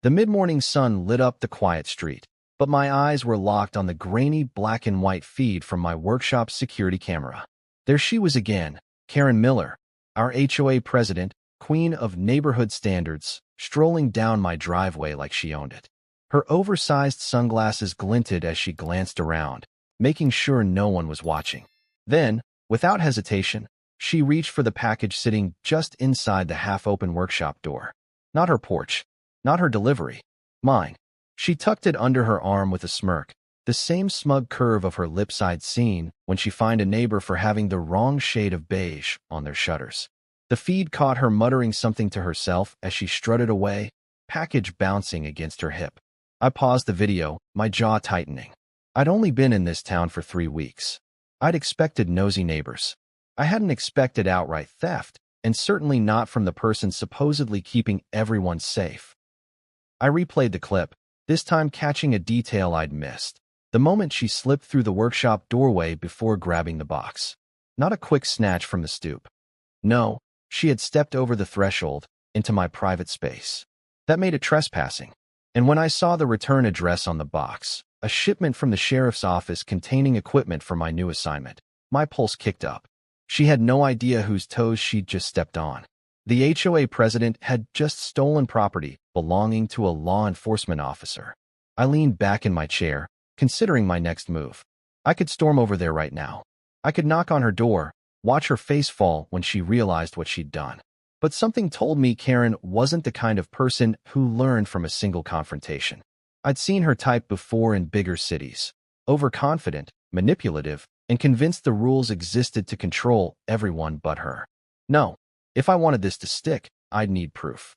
The mid-morning sun lit up the quiet street, but my eyes were locked on the grainy black and white feed from my workshop's security camera. There she was again, Karen Miller, our HOA president, queen of neighborhood standards, strolling down my driveway like she owned it. Her oversized sunglasses glinted as she glanced around, making sure no one was watching. Then, without hesitation, she reached for the package sitting just inside the half-open workshop door. Not her porch, not her delivery, mine. She tucked it under her arm with a smirk, the same smug curve of her lips I'd seen when she fined a neighbor for having the wrong shade of beige on their shutters. The feed caught her muttering something to herself as she strutted away, package bouncing against her hip. I paused the video, my jaw tightening. I'd only been in this town for 3 weeks. I'd expected nosy neighbors. I hadn't expected outright theft, and certainly not from the person supposedly keeping everyone safe. I replayed the clip, this time catching a detail I'd missed. The moment she slipped through the workshop doorway before grabbing the box. Not a quick snatch from the stoop. No, she had stepped over the threshold, into my private space. That made it trespassing. And when I saw the return address on the box, a shipment from the sheriff's office containing equipment for my new assignment, my pulse kicked up. She had no idea whose toes she'd just stepped on. The HOA president had just stolen property belonging to a law enforcement officer. I leaned back in my chair, considering my next move. I could storm over there right now. I could knock on her door, watch her face fall when she realized what she'd done. But something told me Karen wasn't the kind of person who learned from a single confrontation. I'd seen her type before in bigger cities. Overconfident, manipulative, and convinced the rules existed to control everyone but her. No, if I wanted this to stick, I'd need proof.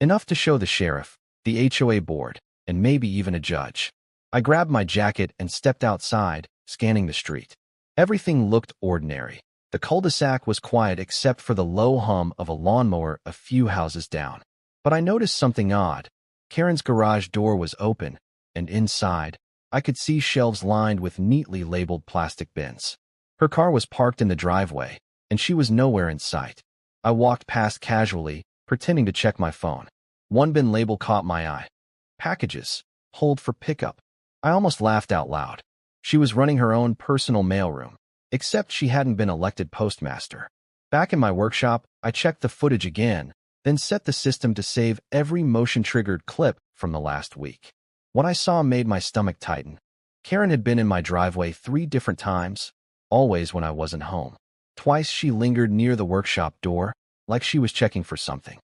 Enough to show the sheriff, the HOA board, and maybe even a judge. I grabbed my jacket and stepped outside, scanning the street. Everything looked ordinary. The cul-de-sac was quiet except for the low hum of a lawnmower a few houses down. But I noticed something odd. Karen's garage door was open, and inside, I could see shelves lined with neatly labeled plastic bins. Her car was parked in the driveway, and she was nowhere in sight. I walked past casually, pretending to check my phone. One bin label caught my eye. Packages. Hold for pickup. I almost laughed out loud. She was running her own personal mailroom, except she hadn't been elected postmaster. Back in my workshop, I checked the footage again, then set the system to save every motion-triggered clip from the last week. What I saw made my stomach tighten. Karen had been in my driveway 3 different times, always when I wasn't home. Twice she lingered near the workshop door, like she was checking for something.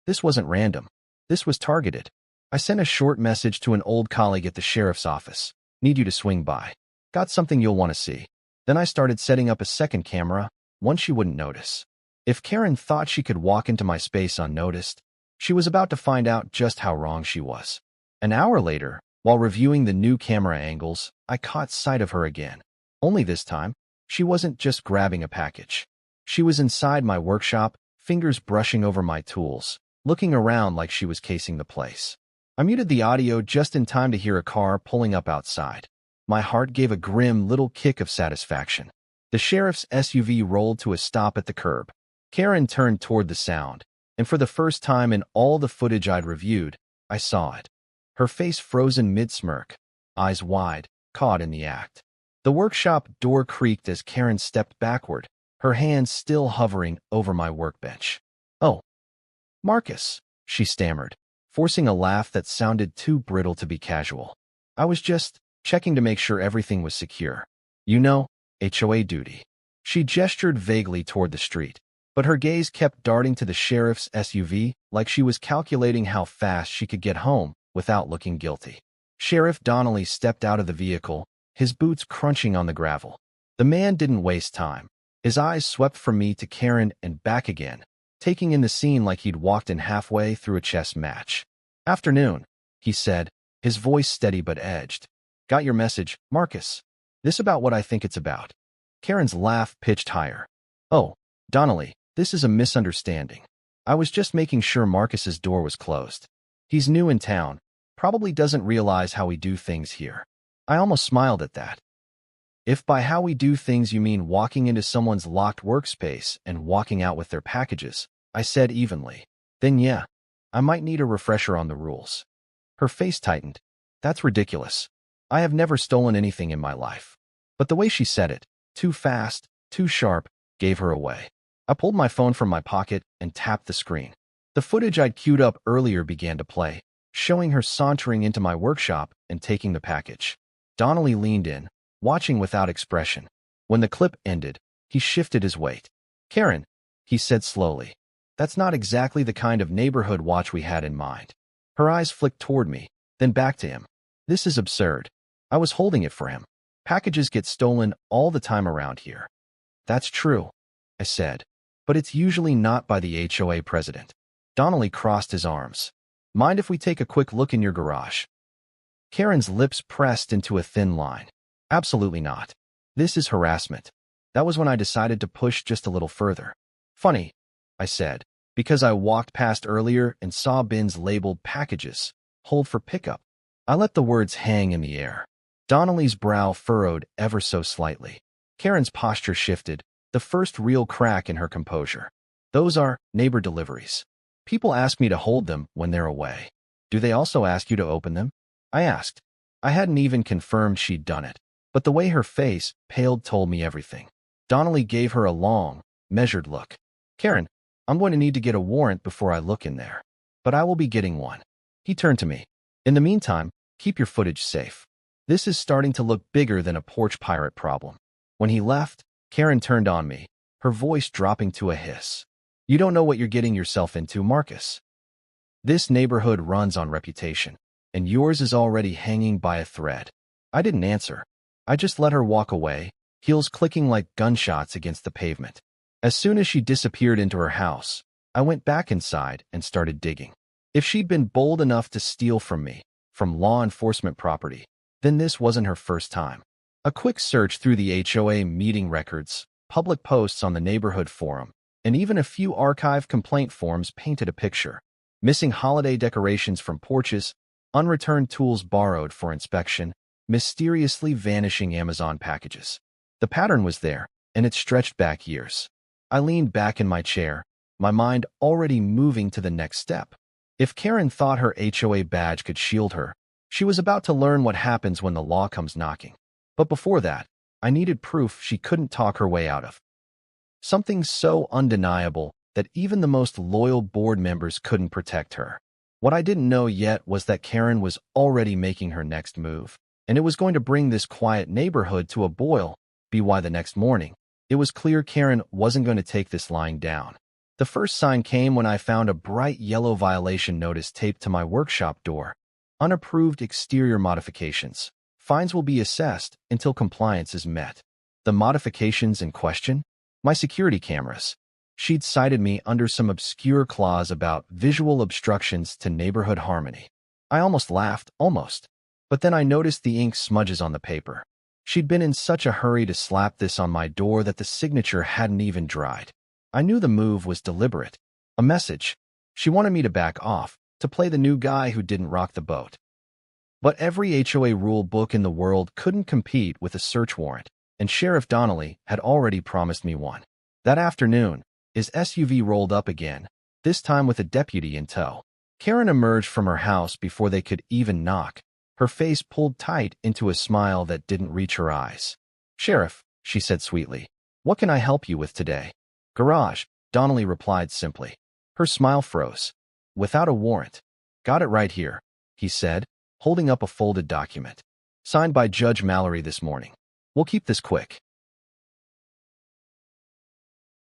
This wasn't random. This was targeted. I sent a short message to an old colleague at the sheriff's office. Need you to swing by. Got something you'll want to see. Then I started setting up a second camera, one she wouldn't notice. If Karen thought she could walk into my space unnoticed, she was about to find out just how wrong she was. An hour later, while reviewing the new camera angles, I caught sight of her again. Only this time, she wasn't just grabbing a package. She was inside my workshop, fingers brushing over my tools, looking around like she was casing the place. I muted the audio just in time to hear a car pulling up outside. My heart gave a grim little kick of satisfaction. The sheriff's SUV rolled to a stop at the curb. Karen turned toward the sound, and for the first time in all the footage I'd reviewed, I saw it. Her face frozen mid-smirk, eyes wide, caught in the act. The workshop door creaked as Karen stepped backward, her hands still hovering over my workbench. "Oh, Marcus," she stammered, forcing a laugh that sounded too brittle to be casual. "I was just checking to make sure everything was secure. You know, HOA duty." She gestured vaguely toward the street, but her gaze kept darting to the sheriff's SUV like she was calculating how fast she could get home without looking guilty. Sheriff Donnelly stepped out of the vehicle, his boots crunching on the gravel. The man didn't waste time. His eyes swept from me to Karen and back again, taking in the scene like he'd walked in halfway through a chess match. "Afternoon," he said, his voice steady but edged. "Got your message, Marcus. This about what I think it's about." Karen's laugh pitched higher. "Oh, Donnelly, this is a misunderstanding. I was just making sure Marcus's door was closed. He's new in town, probably doesn't realize how we do things here." I almost smiled at that. If by how we do things you mean walking into someone's locked workspace and walking out with their packages, I said evenly, then yeah. I might need a refresher on the rules. Her face tightened. That's ridiculous. I have never stolen anything in my life. But the way she said it, too fast, too sharp, gave her away. I pulled my phone from my pocket and tapped the screen. The footage I'd queued up earlier began to play, showing her sauntering into my workshop and taking the package. Donnelly leaned in, watching without expression. When the clip ended, he shifted his weight. "Karen," he said slowly, "that's not exactly the kind of neighborhood watch we had in mind." Her eyes flicked toward me, then back to him. "This is absurd. I was holding it for him. Packages get stolen all the time around here." "That's true," I said, "but it's usually not by the HOA president." Donnelly crossed his arms. "Mind if we take a quick look in your garage?" Karen's lips pressed into a thin line. "Absolutely not. This is harassment." That was when I decided to push just a little further. "Funny," I said, "because I walked past earlier and saw bins labeled packages, hold for pickup." I let the words hang in the air. Donnelly's brow furrowed ever so slightly. Karen's posture shifted, the first real crack in her composure. "Those are neighbor deliveries. People ask me to hold them when they're away." "Do they also ask you to open them?" I asked. I hadn't even confirmed she'd done it, but the way her face paled told me everything. Donnelly gave her a long, measured look. "Karen, I'm going to need to get a warrant before I look in there. But I will be getting one." He turned to me. "In the meantime, keep your footage safe. This is starting to look bigger than a porch pirate problem." When he left, Karen turned on me, her voice dropping to a hiss. "You don't know what you're getting yourself into, Marcus. This neighborhood runs on reputation, and yours is already hanging by a thread." I didn't answer. I just let her walk away, heels clicking like gunshots against the pavement. As soon as she disappeared into her house, I went back inside and started digging. If she'd been bold enough to steal from me, from law enforcement property, then this wasn't her first time. A quick search through the HOA meeting records, public posts on the neighborhood forum, and even a few archived complaint forms painted a picture. Missing holiday decorations from porches, unreturned tools borrowed for inspection, mysteriously vanishing Amazon packages. The pattern was there, and it stretched back years. I leaned back in my chair, my mind already moving to the next step. If Karen thought her HOA badge could shield her, she was about to learn what happens when the law comes knocking. But before that, I needed proof she couldn't talk her way out of. Something so undeniable that even the most loyal board members couldn't protect her. What I didn't know yet was that Karen was already making her next move, and it was going to bring this quiet neighborhood to a boil. By the next morning, it was clear Karen wasn't going to take this lying down. The first sign came when I found a bright yellow violation notice taped to my workshop door. "Unapproved exterior modifications. Fines will be assessed until compliance is met." The modifications in question? My security cameras. She'd cited me under some obscure clause about visual obstructions to neighborhood harmony. I almost laughed, but then I noticed the ink smudges on the paper. She'd been in such a hurry to slap this on my door that the signature hadn't even dried. I knew the move was deliberate. A message. She wanted me to back off, to play the new guy who didn't rock the boat. But every HOA rule book in the world couldn't compete with a search warrant, and Sheriff Donnelly had already promised me one. That afternoon, his SUV rolled up again, this time with a deputy in tow. Karen emerged from her house before they could even knock, her face pulled tight into a smile that didn't reach her eyes. "Sheriff," she said sweetly, "what can I help you with today?" "Garage," Donnelly replied simply. Her smile froze. "Without a warrant." "Got it right here," he said, holding up a folded document. "Signed by Judge Mallory this morning. We'll keep this quick."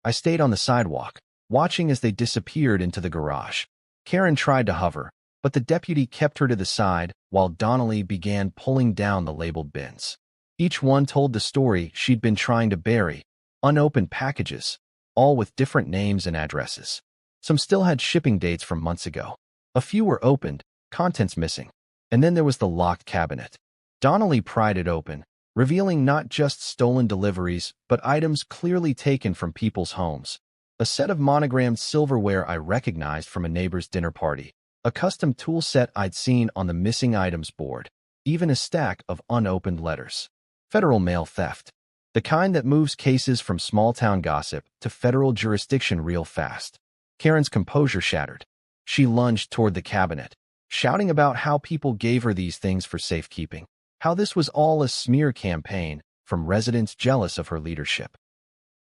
I stayed on the sidewalk, watching as they disappeared into the garage. Karen tried to hover, but the deputy kept her to the side while Donnelly began pulling down the labeled bins. Each one told the story she'd been trying to bury, unopened packages, all with different names and addresses. Some still had shipping dates from months ago. A few were opened, contents missing. And then there was the locked cabinet. Donnelly pried it open, revealing not just stolen deliveries, but items clearly taken from people's homes. A set of monogrammed silverware I recognized from a neighbor's dinner party, a custom tool set I'd seen on the missing items board, even a stack of unopened letters. Federal mail theft. The kind that moves cases from small-town gossip to federal jurisdiction real fast. Karen's composure shattered. She lunged toward the cabinet, shouting about how people gave her these things for safekeeping, how this was all a smear campaign from residents jealous of her leadership.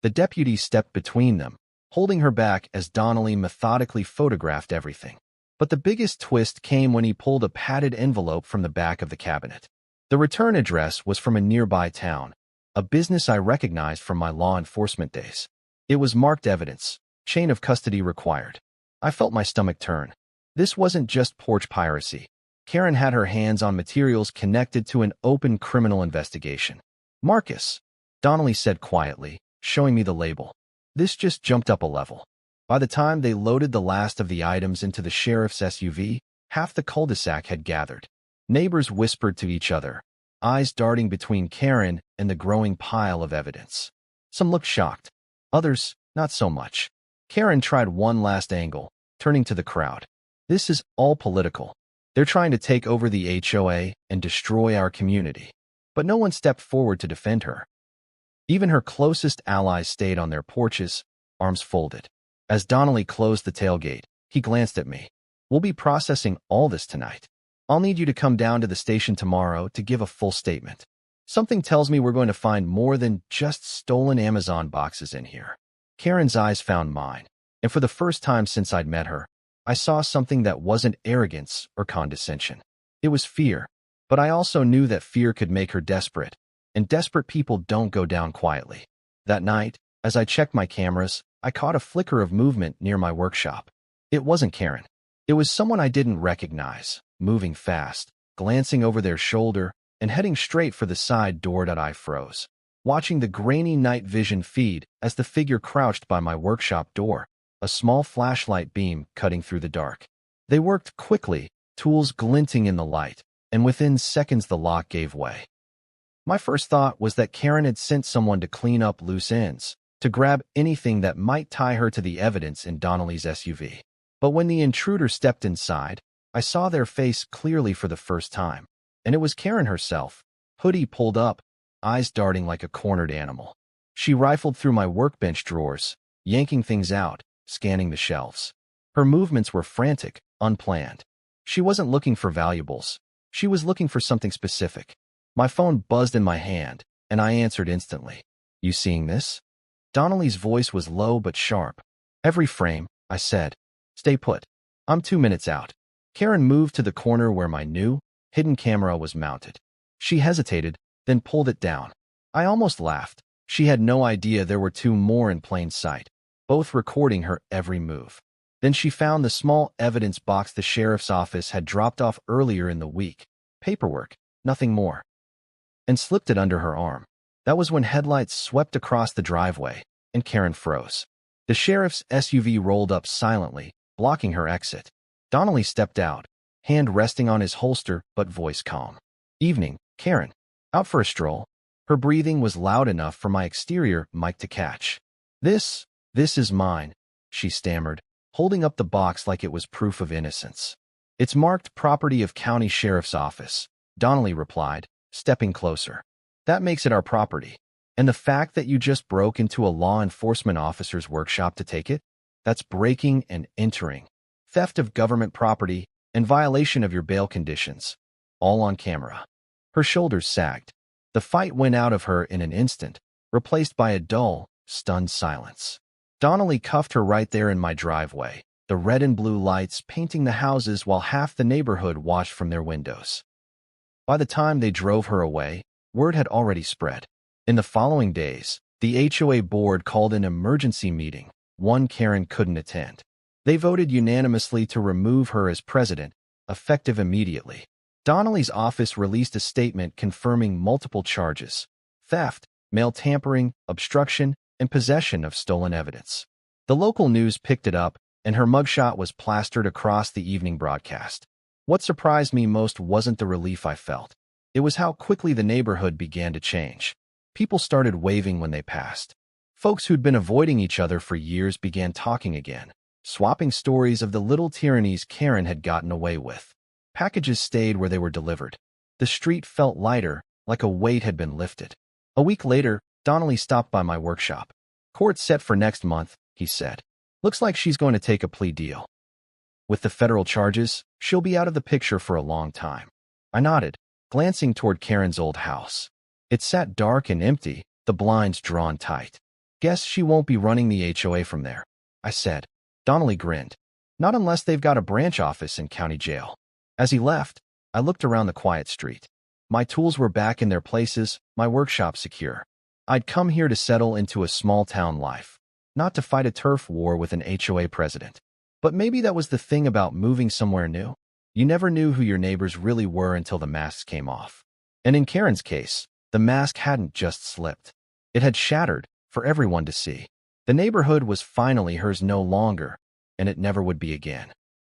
The deputy stepped between them, holding her back as Donnelly methodically photographed everything. But the biggest twist came when he pulled a padded envelope from the back of the cabinet. The return address was from a nearby town, a business I recognized from my law enforcement days. It was marked evidence, chain of custody required. I felt my stomach turn. This wasn't just porch piracy. Karen had her hands on materials connected to an open criminal investigation. Marcus, Donnelly said quietly, showing me the label. This just jumped up a level. By the time they loaded the last of the items into the sheriff's SUV, half the cul-de-sac had gathered. Neighbors whispered to each other, eyes darting between Karen and the growing pile of evidence. Some looked shocked. Others, not so much. Karen tried one last angle, turning to the crowd. This is all political. They're trying to take over the HOA and destroy our community. But no one stepped forward to defend her. Even her closest allies stayed on their porches, arms folded. As Donnelly closed the tailgate, he glanced at me. We'll be processing all this tonight. I'll need you to come down to the station tomorrow to give a full statement. Something tells me we're going to find more than just stolen Amazon boxes in here. Karen's eyes found mine, and for the first time since I'd met her, I saw something that wasn't arrogance or condescension. It was fear, but I also knew that fear could make her desperate, and desperate people don't go down quietly. That night, as I checked my cameras, I caught a flicker of movement near my workshop. It wasn't Karen. It was someone I didn't recognize, moving fast, glancing over their shoulder, and heading straight for the side door. I froze, watching the grainy night vision feed as the figure crouched by my workshop door, a small flashlight beam cutting through the dark. They worked quickly, tools glinting in the light, and within seconds the lock gave way. My first thought was that Karen had sent someone to clean up loose ends, to grab anything that might tie her to the evidence in Donnelly's SUV. But when the intruder stepped inside, I saw their face clearly for the first time, and it was Karen herself, hoodie pulled up, eyes darting like a cornered animal. She rifled through my workbench drawers, yanking things out, scanning the shelves. Her movements were frantic, unplanned. She wasn't looking for valuables. She was looking for something specific. My phone buzzed in my hand, and I answered instantly. You seeing this? Donnelly's voice was low but sharp. Every frame, I said. Stay put. I'm 2 minutes out. Karen moved to the corner where my new, hidden camera was mounted. She hesitated, then pulled it down. I almost laughed. She had no idea there were 2 more in plain sight, both recording her every move. Then she found the small evidence box the sheriff's office had dropped off earlier in the week. Paperwork, nothing more. And slipped it under her arm. That was when headlights swept across the driveway, and Karen froze. The sheriff's SUV rolled up silently, blocking her exit. Donnelly stepped out, hand resting on his holster but voice calm. Evening, Karen. Out for a stroll? Her breathing was loud enough for my exterior mic to catch. This is mine, she stammered, holding up the box like it was proof of innocence. It's marked property of county sheriff's office, Donnelly replied, stepping closer. That makes it our property. And the fact that you just broke into a law enforcement officer's workshop to take it? That's breaking and entering, theft of government property, and violation of your bail conditions. All on camera. Her shoulders sagged. The fight went out of her in an instant, replaced by a dull, stunned silence. Donnelly cuffed her right there in my driveway, the red and blue lights painting the houses while half the neighborhood watched from their windows. By the time they drove her away, word had already spread. In the following days, the HOA board called an emergency meeting, one Karen couldn't attend. They voted unanimously to remove her as president, effective immediately. Donnelly's office released a statement confirming multiple charges: theft, mail tampering, obstruction, and possession of stolen evidence. The local news picked it up, and her mugshot was plastered across the evening broadcast. What surprised me most wasn't the relief I felt. It was how quickly the neighborhood began to change. People started waving when they passed. Folks who'd been avoiding each other for years began talking again, swapping stories of the little tyrannies Karen had gotten away with. Packages stayed where they were delivered. The street felt lighter, like a weight had been lifted. A week later, Donnelly stopped by my workshop. Court set for next month, he said. Looks like she's going to take a plea deal. With the federal charges, she'll be out of the picture for a long time. I nodded, glancing toward Karen's old house. It sat dark and empty, the blinds drawn tight. Guess she won't be running the HOA from there, I said. Donnelly grinned. Not unless they've got a branch office in county jail. As he left, I looked around the quiet street. My tools were back in their places, my workshop secure. I'd come here to settle into a small-town life, not to fight a turf war with an HOA president. But maybe that was the thing about moving somewhere new. You never knew who your neighbors really were until the masks came off. And in Karen's case, the mask hadn't just slipped. It had shattered for everyone to see. The neighborhood was finally hers no longer, and it never would be again.